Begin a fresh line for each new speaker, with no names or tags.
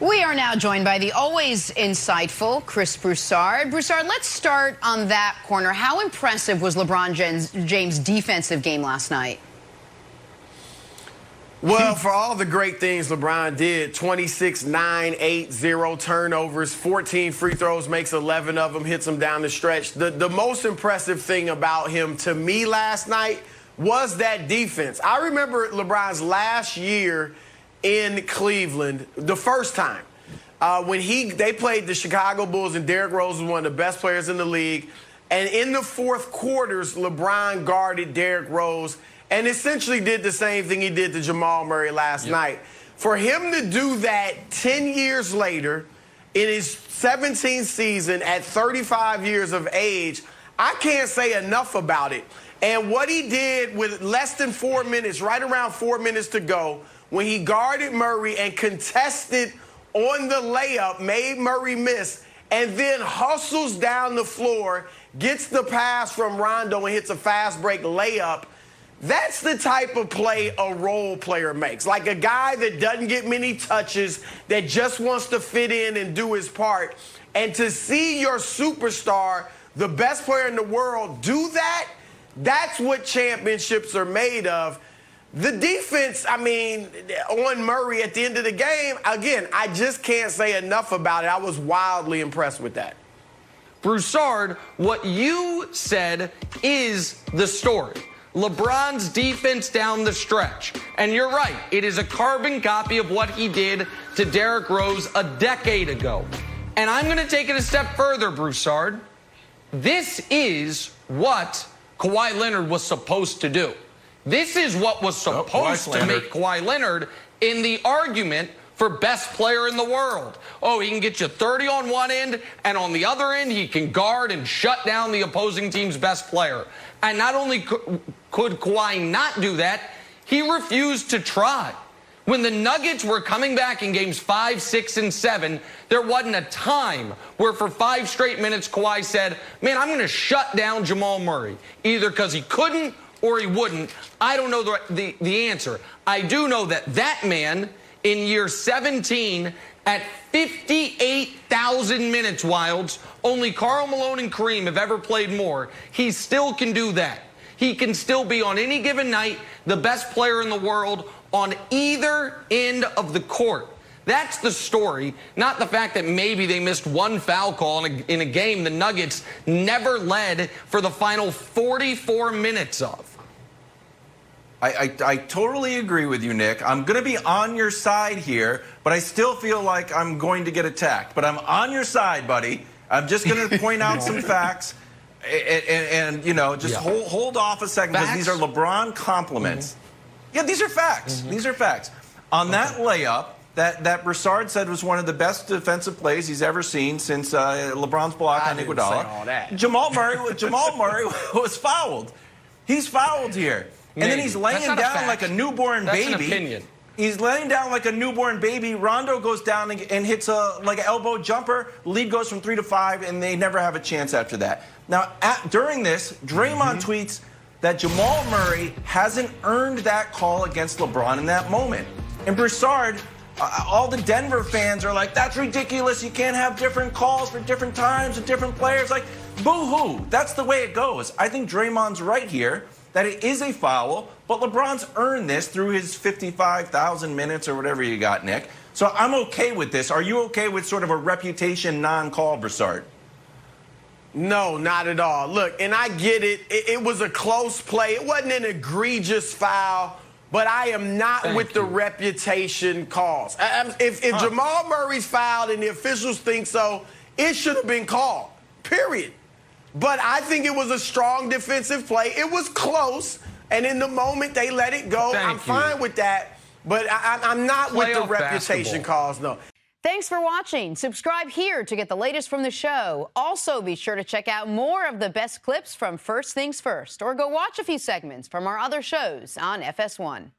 We are now joined by the always insightful Chris Broussard. Broussard, let's start on that corner. How impressive was LeBron James' defensive game last night?
Well, for all the great things LeBron did, 26, 9, 8, 0 turnovers, 14 free throws, makes 11 of them, hits them down the stretch. The most impressive thing about him to me last night was that defense. I remember LeBron's last year in Cleveland, the first time, when they played the Chicago Bulls and Derrick Rose was one of the best players in the league. And in the fourth quarters, LeBron guarded Derrick Rose and essentially did the same thing he did to Jamal Murray last night. For him to do that 10 years later, in his 17th season at 35 years of age, I can't say enough about it. And what he did with less than 4 minutes, right around 4 minutes to go, when he guarded Murray and contested on the layup, made Murray miss, and then hustles down the floor, gets the pass from Rondo and hits a fast break layup. That's the type of play a role player makes. Like a guy that doesn't get many touches, that just wants to fit in and do his part. And to see your superstar, the best player in the world, do that, that's what championships are made of. The defense, I mean, on Murray at the end of the game, again, I just can't say enough about it. I was wildly impressed with that.
Broussard, what you said is the story. LeBron's defense down the stretch. And you're right, it is a carbon copy of what he did to Derrick Rose a decade ago. And I'm going to take it a step further, Broussard. This is what Kawhi Leonard was supposed to do. This is what was supposed to make Kawhi Leonard in the argument for best player in the world. Oh, he can get you 30 on one end, and on the other end, he can guard and shut down the opposing team's best player. And not only could Kawhi not do that, he refused to try. When the Nuggets were coming back in games 5, 6, and 7, there wasn't a time where for 5 straight minutes Kawhi said, man, I'm going to shut down Jamal Murray, either because he couldn't or he wouldn't. I don't know the answer. I do know that man in year 17 at 58,000 minutes, Wilds, only Karl Malone and Kareem have ever played more. He still can do that. He can still be on any given night the best player in the world on either end of the court. That's the story, not the fact that maybe they missed one foul call in a game the Nuggets never led for the final 44 minutes of.
I totally agree with you, Nick. I'm going to be on your side here, but I still feel like I'm going to get attacked. But I'm on your side, buddy. I'm just going to point out some facts and you know, just hold off a second, because these are LeBron compliments. Yeah, these are facts. These are facts. On that layup, that Broussard said was one of the best defensive plays he's ever seen since LeBron's block on Iguodala. Jamal Murray was fouled. He's fouled here. And then he's laying down like a newborn baby.
That's an opinion.
He's laying down like a newborn baby. Rondo goes down and hits like an elbow jumper. Lead goes from 3 to 5, and they never have a chance after that. Now, during this, Draymond tweets that Jamal Murray hasn't earned that call against LeBron in that moment. And Broussard, all the Denver fans are like, that's ridiculous. You can't have different calls for different times and different players. Like, boo-hoo. That's the way it goes. I think Draymond's right here, that it is a foul, but LeBron's earned this through his 55,000 minutes or whatever you got, Nick. So I'm okay with this. Are you okay with sort of a reputation non-call, Broussard?
No, not at all. Look, and I get it. It was a close play. It wasn't an egregious foul, but I am not with the reputation calls. If Jamal Murray's fouled and the officials think so, it should have been called, period. But I think it was a strong defensive play. It was close, and in the moment they let it go. I'm fine with that, but I'm not with the reputation calls, no.
Thanks for watching. Subscribe here to get the latest from the show. Also, be sure to check out more of the best clips from First Things First, or go watch a few segments from our other shows on FS1.